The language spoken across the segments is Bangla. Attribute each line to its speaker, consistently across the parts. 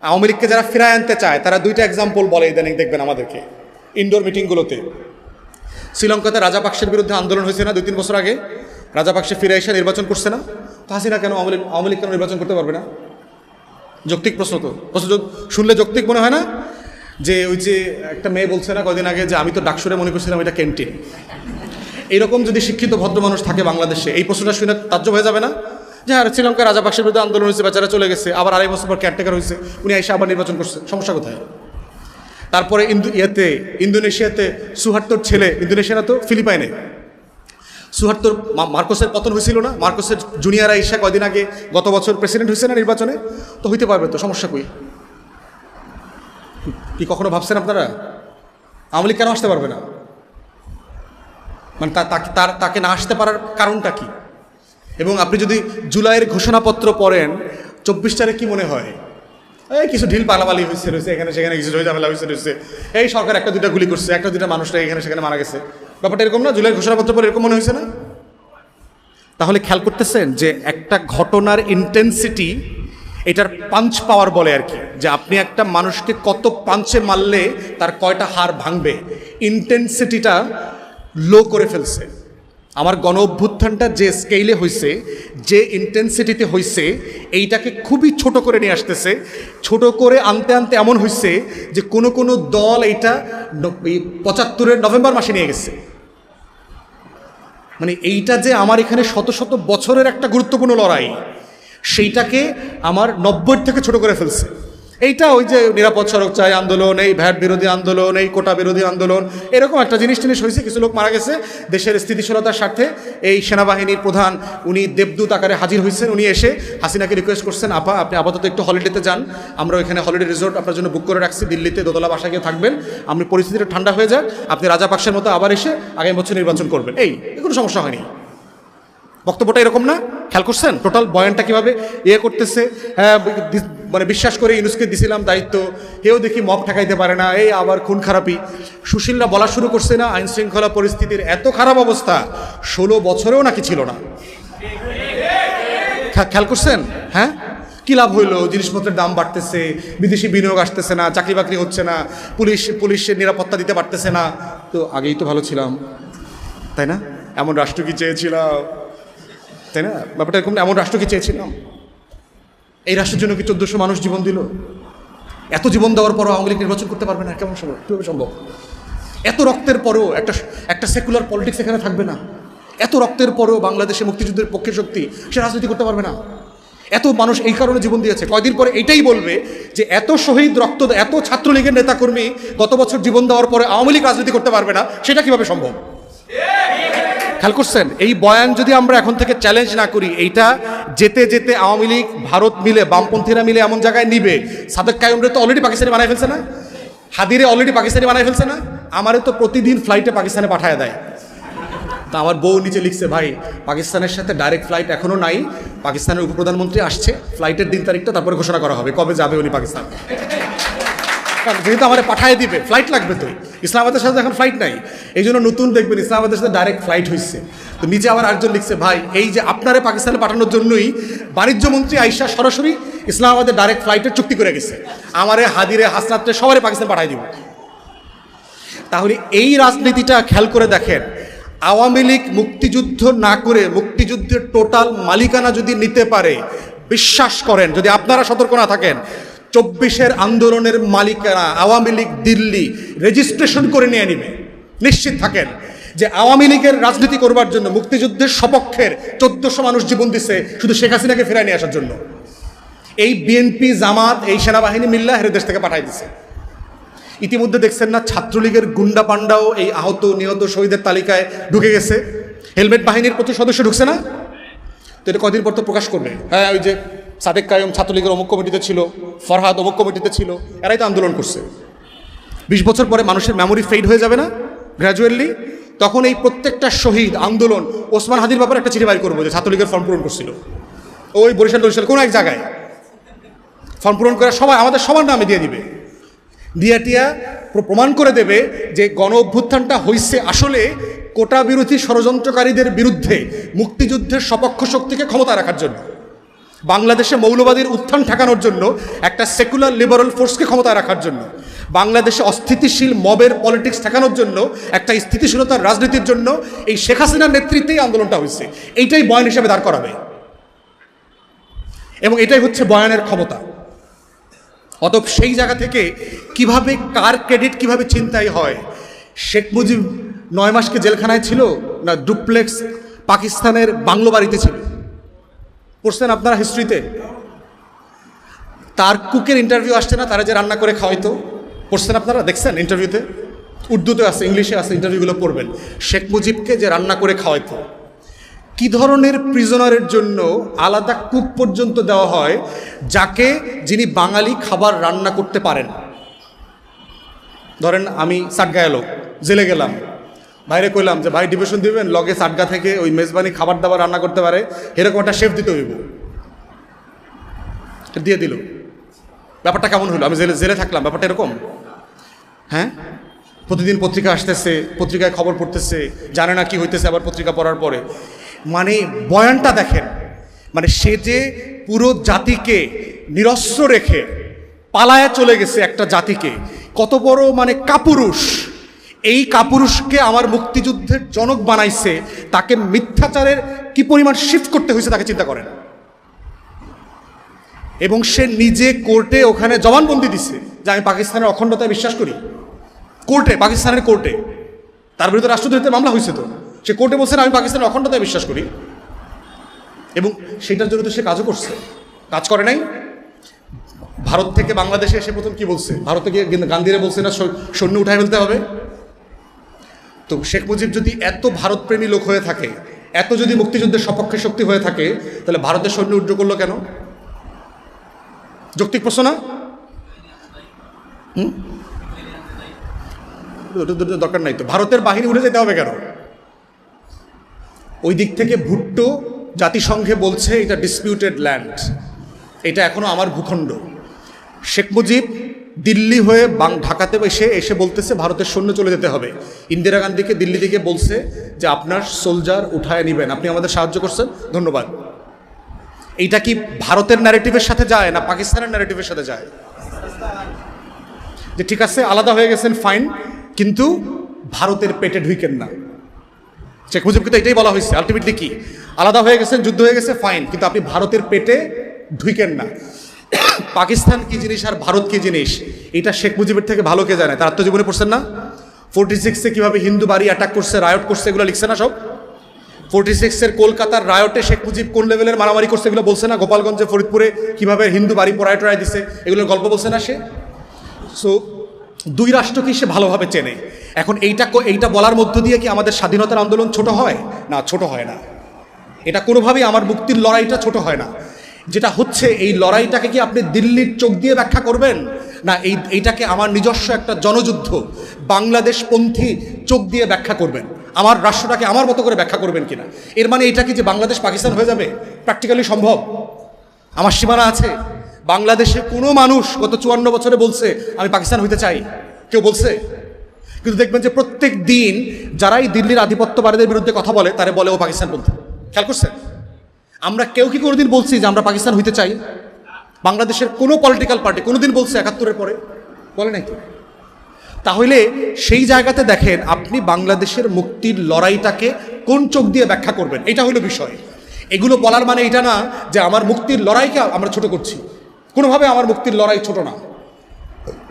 Speaker 1: আওয়ামী লীগকে যারা ফিরায় আনতে চায় তারা দুইটা এক্সাম্পল বলে ইদানিং দেখবেন আমাদেরকে ইনডোর মিটিংগুলোতে। শ্রীলঙ্কাতে রাজাপাকসের বিরুদ্ধে আন্দোলন হয়েছে না 2-3 বছর আগে? রাজাপাকসে ফিরে এসে নির্বাচন করছে না? তো হাসিনা কেন আওয়ামী লীগ কেন নির্বাচন করতে পারবে না? যৌক্তিক প্রশ্ন তো। প্রশ্ন শুনলে যৌক্তিক মনে হয় না? যে ওই যে একটা মেয়ে বলছে না কয়দিন আগে যে আমি তো ডাকসুরে মনে করছিলাম এটা ক্যান্টিন। এইরকম যদি শিক্ষিত ভদ্র মানুষ থাকে বাংলাদেশে, এই প্রশ্নটা শুনে তাজ্জব হয়ে যাবে না যে হ্যাঁ শ্রীলঙ্কার রাজাপাকসের বিরুদ্ধে আন্দোলন হয়েছে, বেচারা চলে গেছে, আবার 2.5 বছর পর কেয়ারটেকার হয়েছে, উনি এসে আবার নির্বাচন করছে, সমস্যা কোথায়? তারপরে ইন্দোনেশিয়াতে সুহার্তোর ছেলে, ইন্দোনেশিয়া না তো ফিলিপাইনে, সুহার্তোর মার্কোসের পতন হয়েছিল না? মার্কোসের জুনিয়র আইসা কয়দিন আগে গত বছর প্রেসিডেন্ট হয়েছে না নির্বাচনে? তো হইতে পারবে তো, সমস্যা কই? কি কখনো ভাবছেন আপনারা আওয়ামী লীগ কেন আসতে পারবে না? মানে তাকে না আসতে পারার কারণটা কি? এবং আপনি যদি জুলাইয়ের ঘোষণাপত্র পড়েন 24 তারিখ কি মনে হয়? এই কিছু ঢিল পালাপালি হয়েছে রয়েছে, এখানে সেখানে কিছু ঝামেলা হয়েছে রয়েছে, এই সরকার 1-2টা গুলি করছে, 1-2টা মানুষরা এখানে সেখানে মারা গেছে, ব্যাপারটা এরকম না? জুলাইয়ের ঘোষণাপত্র পরে এরকম মনে হয়েছে না? তাহলে খেয়াল করতেছেন যে একটা ঘটনার ইন্টেন্সিটি, এটার পাঞ্চ পাওয়ার বলে আর কি, যে আপনি একটা মানুষকে কত পাঞ্চে মারলে তার কয়টা হাড় ভাঙবে, ইন্টেন্সিটিটা লো করে ফেলছে। আমার গণ অভ্যুত্থানটা যে স্কেলে হয়েছে, যে ইন্টেন্সিটিতে হয়েছে, এইটাকে খুবই ছোট করে নিয়ে আসতেছে। ছোট করে আনতে আনতে এমন হয়েছে যে কোনো দল এইটা 75-এর নভেম্বর মাসে নিয়ে গেছে। মানে এইটা যে আমার এখানে শত শত বছরের একটা গুরুত্বপূর্ণ লড়াই, সেইটাকে আমার 90 থেকে ছোট করে ফেলছে। এইটা ওই যে নিরাপদ সড়ক চাই আন্দোলন, এই ভ্যাট বিরোধী আন্দোলন, এই কোটা বিরোধী আন্দোলন, এরকম একটা জিনিস হয়েছে। কিছু লোক মারা গেছে দেশের স্থিতিশীলতার স্বার্থে। এই সেনাবাহিনীর প্রধান উনি দেবদূত আকারে হাজির হয়েছেন। উনি এসে হাসিনাকে রিকোয়েস্ট করছেন, আপা আপনি আপাতত একটু হলিডেতে যান, আমরা ওইখানে হলিডে রিসোর্ট আপনার জন্য বুক করে রাখছি দিল্লিতে, দোতলা বাসা গিয়ে থাকবেন, আপনি পরিস্থিতিটা ঠান্ডা হয়ে যাক, আপনি রাজাপাকসের মতো আবার এসে আগামী বছর নির্বাচন করবেন। এই কোনো সমস্যা হয়নি। বক্তব্যটা এরকম না? খেয়াল করছেন টোটাল বয়ানটা কীভাবে করতেছে? হ্যাঁ, মানে বিশ্বাস করে ইউনুসকে দিছিলাম দায়িত্ব, কেউ দেখি মব ঠেকাইতে পারে না, এই আবার খুন খারাপি। সুশীলরা বলা শুরু করছে না আইন শৃঙ্খলা পরিস্থিতির এত খারাপ অবস্থা 16 বছরেও নাকি ছিল না। খেয়াল করছেন? হ্যাঁ, কী লাভ হইলো? জিনিসপত্রের দাম বাড়তেছে, বিদেশি বিনিয়োগ আসতেছে না, চাকরি বাকরি হচ্ছে না, পুলিশের নিরাপত্তা দিতে পারতেছে না। তো আগেই তো ভালো ছিলাম, তাই না? এমন রাষ্ট্র কি চেয়েছিলাম, তাই না? ব্যাপারটা এরকম, এমন রাষ্ট্র কি চেয়েছিলাম? এই রাষ্ট্রের জন্য কি 1400 মানুষ জীবন দিল? এত জীবন দেওয়ার পরও আওয়ামী লীগ নির্বাচন করতে পারবে না? কেমন সম্ভব? কীভাবে সম্ভব? এত রক্তের পরও একটা সেকুলার পলিটিক্স এখানে থাকবে না? এত রক্তের পরও বাংলাদেশে মুক্তিযুদ্ধের পক্ষে শক্তি সে রাজনীতি করতে পারবে না? এত মানুষ এই কারণে জীবন দিয়েছে, কয়দিন পরে এইটাই বলবে যে এত শহীদ রক্ত, এত ছাত্রলীগের নেতাকর্মী গত বছর জীবন দেওয়ার পরে আওয়ামী লীগ রাজনীতি করতে পারবে না, সেটা কীভাবে সম্ভব? খেয়াল করছেন? এই বয়ান যদি আমরা এখন থেকে চ্যালেঞ্জ না করি, এইটা যেতে যেতে আওয়ামী লীগ ভারত মিলে, বামপন্থীরা মিলে এমন জায়গায় নিবে। সাদেক কায়ুমরে তো অলরেডি পাকিস্তানি বানাই ফেলছে না? হাদিরে অলরেডি পাকিস্তানি বানাই ফেলছে না? আমারে তো প্রতিদিন ফ্লাইটে পাকিস্তানে পাঠায় দেয়। তা আমার বউ নিচে লিখছে, ভাই পাকিস্তানের সাথে ডাইরেক্ট ফ্লাইট এখনও নাই, পাকিস্তানের উপপ্রধানমন্ত্রী আসছে, ফ্লাইটের দিন তারিখটা তারপরে ঘোষণা করা হবে কবে যাবে উনি পাকিস্তান। যেহেতু আমার পাঠায় দিবে, ফ্লাইট লাগবে, তো ইসলামাবাদের সাথে এখন ফ্লাইট নাই, এই জন্য নতুন দেখবেন ইসলামাবাদের সাথে ডাইরেক্ট ফ্লাইট হয়েছে। তো নিচে আবার আরেকজন লিখছে, ভাই এই যে আপনারে পাকিস্তানে পাঠানোর জন্যই বাণিজ্যমন্ত্রী আইসা সরাসরি ইসলামাবাদের ডাইরেক্ট ফ্লাইটের চুক্তি করে গেছে, আমারে হাদিরে হাসনাত্রে সবারই পাকিস্তান পাঠাই দিব। তাহলে এই রাজনীতিটা খেয়াল করে দেখেন, আওয়ামী লীগ মুক্তিযুদ্ধ না করে মুক্তিযুদ্ধের টোটাল মালিকানা যদি নিতে পারে, বিশ্বাস করেন যদি আপনারা সতর্ক না থাকেন, 24-এর আন্দোলনের মালিকানা আওয়ামী লীগ দিল্লি রেজিস্ট্রেশন করে নিয়ে নিবে। নিশ্চিত থাকেন যে আওয়ামী লীগের রাজনীতি করবার জন্য মুক্তিযুদ্ধের সপক্ষের 1400 মানুষ জীবন দিছে শুধু শেখ হাসিনাকে ফেরায় নিয়ে আসার জন্য। এই বিএনপি, জামাত, এই সেনাবাহিনী মিল্লা হেরে দেশ থেকে পাঠাই দিছে। ইতিমধ্যে দেখছেন না ছাত্রলীগের গুন্ডা পান্ডাও এই আহত নিহত শহীদের তালিকায় ঢুকে গেছে। হেলমেট বাহিনীর প্রতি সদস্য ঢুকছে না? তো এটা কদিন পর তো প্রকাশ করবে। হ্যাঁ, ওই যে সাদেক কায়ুম ছাত্রলীগের অমুক কমিটিতে ছিল, ফরহাদ অমুক কমিটিতে ছিল, এরাই তো আন্দোলন করছে। 20 বছর পরে মানুষের মেমোরি ফেড হয়ে যাবে না গ্র্যাজুয়ালি? তখন এই প্রত্যেকটা শহীদ আন্দোলন, ওসমান হাদির ব্যাপারে একটা চিঠি বাইর করবো যে ছাত্রলীগের ফর্ম পূরণ করছিল ওই বরিশাল কোনো এক জায়গায়, ফর্ম পূরণ করে সবাই আমাদের সবার নামে দিয়ে দিবে, দিয়াটিয়া প্রমাণ করে দেবে যে গণ অভ্যুত্থানটা হয়েছে আসলে কোটা বিরোধী ষড়যন্ত্রকারীদের বিরুদ্ধে মুক্তিযুদ্ধের সপক্ষ শক্তিকে ক্ষমতা রাখার জন্য। বাংলাদেশে মৌলবাদীর উত্থান ঠেকানোর জন্য, একটা সেকুলার লিবারাল ফোর্সকে ক্ষমতায় রাখার জন্য, বাংলাদেশে অস্থিতিশীল মবের পলিটিক্স ঠেকানোর জন্য, একটা স্থিতিশীলতার রাজনীতির জন্য এই শেখ হাসিনার নেতৃত্বেই আন্দোলনটা হয়েছে। এইটাই বয়ান হিসেবে দাঁড় করাবে এবং এটাই হচ্ছে বয়ানের ক্ষমতা। অতএব সেই জায়গা থেকে কিভাবে কার ক্রেডিট কিভাবে চিন্তাই হয়। শেখ মুজিব 9 মাসকে জেলখানায় ছিল না ডুপ্লেক্স পাকিস্তানের বাংলো বাড়িতে ছিল? পড়ছেন আপনারা হিস্ট্রিতে? তার কুকের ইন্টারভিউ আসছে না, তারা যে রান্না করে খাওয়াইতো? পড়ছেন আপনারা? দেখছেন ইন্টারভিউতে? উর্দুতে আছে, ইংলিশে আছে, ইন্টারভিউগুলো পড়বেন। শেখ মুজিবকে যে রান্না করে খাওয়াইতো, কি ধরনের প্রিজনারের জন্য আলাদা কুক পর্যন্ত দেওয়া হয়, যিনি বাঙালি খাবার রান্না করতে পারেন। ধরেন আমি সাটগাঁয়ে লোক, জেলে গেলাম, বাইরে কইলাম যে ভাই ডিভিশন দিবেন, লগে সাটগা থেকে ওই মেজবানি খাবার দাবার রান্না করতে পারে, এরকম একটা শেফ দিতে হইব। দিয়ে দিল। ব্যাপারটা কেমন হলো? আমি জেলে থাকলাম, ব্যাপারটা এরকম? হ্যাঁ, প্রতিদিন পত্রিকা আসতেছে, পত্রিকায় খবর পড়তেছে, জানে না কি হইতেছে আবার পত্রিকা পড়ার পরে। মানে বয়ানটা দেখেন, মানে সে যে পুরো জাতিকে নিরস্ত্র রেখে পালায়া চলে গেছে, একটা জাতিকে, কত বড় মানে কাপুরুষ। এই কাপুরুষকে আমার মুক্তিযুদ্ধের জনক বানাইছে, তাকে মিথ্যাচারের কি পরিমাণ শিফট করতে হয়েছে তাকে চিন্তা করেন। এবং সে নিজে কোর্টে ওখানে জবানবন্দি দিছে যে আমি পাকিস্তানের অখণ্ডতায় বিশ্বাস করি। কোর্টে, পাকিস্তানের কোর্টে তার বিরুদ্ধে রাষ্ট্রদ্রোহিতার মামলা হয়েছে, তো সে কোর্টে বলছে আমি পাকিস্তানের অখণ্ডতায় বিশ্বাস করি। এবং সেটার জন্য তো সে কাজও করছে, কাজ করে নাই। ভারত থেকে বাংলাদেশে এসে প্রথম কি বলছে? ভারতে গিয়ে গান্ধীরা বলছে না সৈন্য উঠায় ফেলতে হবে। তো শেখ মুজিব যদি এত ভারতপ্রেমী লোক হয়ে থাকে, এত যদি মুক্তিযুদ্ধের সপক্ষে শক্তি হয়ে থাকে, তাহলে ভারতের সৈন্য উঠ্র করলো কেন? যৌক্তিক প্রশ্ন না? দরকার নাই তো, ভারতের বাহিনী উঠে যেতে হবে কেন? ওই দিক থেকে ভুট্টো জাতিসংঘে বলছে এটা ডিসপিউটেড ল্যান্ড, এটা এখনো আমার ভূখণ্ড। শেখ মুজিব দিল্লি হয়ে ঢাকাতে এসে বলতেছে ভারতের সৈন্য চলে যেতে হবে। ইন্দিরা গান্ধীকে দিল্লি থেকে বলছে যে আপনার সোলজার উঠায় নেবেন, আপনি আমাদের সাহায্য করছেন, ধন্যবাদ। এইটা কি ভারতের ন্যারেটিভের সাথে যায় না পাকিস্তানের ন্যারেটিভের সাথে যায়? যে ঠিক আছে আলাদা হয়ে গেছেন, ফাইন, কিন্তু ভারতের পেটে ঢুইকেন না। শেখ মুজিবকে তো এটাই বলা হয়েছে আলটিমেটলি, কি আলাদা হয়ে গেছেন, যুদ্ধ হয়ে গেছে, ফাইন, কিন্তু আপনি ভারতের পেটে ঢুইকেন না। পাকিস্তান কি জিনিস আর ভারত কি জিনিস, এটা শেখ মুজিবের থেকে ভালো কে জানে? তার আত্মজীবনে পড়ছেন না? 46-এ কিভাবে হিন্দু বাড়ি অ্যাটাক করছে, রায়ট করছে, এগুলো লিখছে না সব? 46-এর কলকাতার রায়টে শেখ মুজিব কোন লেভেলের মারামারি করছে এগুলো বলছে না? গোপালগঞ্জে, ফরিদপুরে কিভাবে হিন্দু বাড়ি পড়ায় টড়ায় দিছে, এগুলোর গল্প বলছে না সে? সো দুই রাষ্ট্রকে সে ভালোভাবে চেনে। এখন এইটা বলার মধ্য দিয়ে কি আমাদের স্বাধীনতার আন্দোলন ছোট হয়? না, ছোট হয় না। এটা কোনোভাবেই আমার মুক্তির লড়াইটা ছোট হয় না। যেটা হচ্ছে, এই লড়াইটাকে কি আপনি দিল্লির চোখ দিয়ে ব্যাখ্যা করবেন, না এইটাকে আমার নিজস্ব একটা জনযুদ্ধ বাংলাদেশপন্থী চোখ দিয়ে ব্যাখ্যা করবেন? আমার রাষ্ট্রটাকে আমার মতো করে ব্যাখ্যা করবেন কিনা? এর মানে এটা কি যে বাংলাদেশ পাকিস্তান হয়ে যাবে? প্র্যাকটিক্যালি সম্ভব? আমার সীমানা আছে। বাংলাদেশে কোনো মানুষ গত 54 বছরে বলছে আমি পাকিস্তান হইতে চাই? কেউ বলছে? কিন্তু দেখবেন যে প্রত্যেক দিন যারাই দিল্লির আধিপত্যবাদীদের বিরুদ্ধে কথা বলে তারা বলে ও পাকিস্তানপন্থী। খেয়াল করছেন? আমরা কেউ কি কোনোদিন বলছি যে আমরা পাকিস্তান হইতে চাই? বাংলাদেশের কোনো পলিটিক্যাল পার্টি কোনোদিন বলছে 71-এর পরে? বলে নাই তো। তাহলে সেই জায়গাতে দেখেন, আপনি বাংলাদেশের মুক্তির লড়াইটাকে কোন চোখ দিয়ে ব্যাখ্যা করবেন, এটা হলো বিষয়। এগুলো বলার মানে এটা না যে আমার মুক্তির লড়াইকে আমরা ছোট করছি। কোনোভাবে আমার মুক্তির লড়াই ছোট না।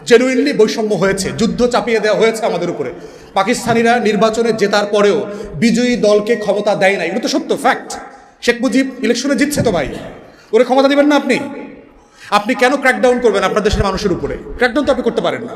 Speaker 1: জেনুইনলি বৈষম্য হয়েছে, যুদ্ধ চাপিয়ে দেওয়া হয়েছে আমাদের উপরে। পাকিস্তানিরা নির্বাচনে জেতার পরেও বিজয়ী দলকে ক্ষমতা দেয় না, এগুলো তো সত্য, ফ্যাক্ট। শেখ মুজিব ইলেকশনে জিতছে তো ভাই, ওরে ক্ষমতা দিবেন না আপনি? আপনি কেন ক্র্যাকডাউন করবেন আপনার দেশের মানুষের উপরে? ক্র্যাকডাউন তো আপনি করতে পারেন না।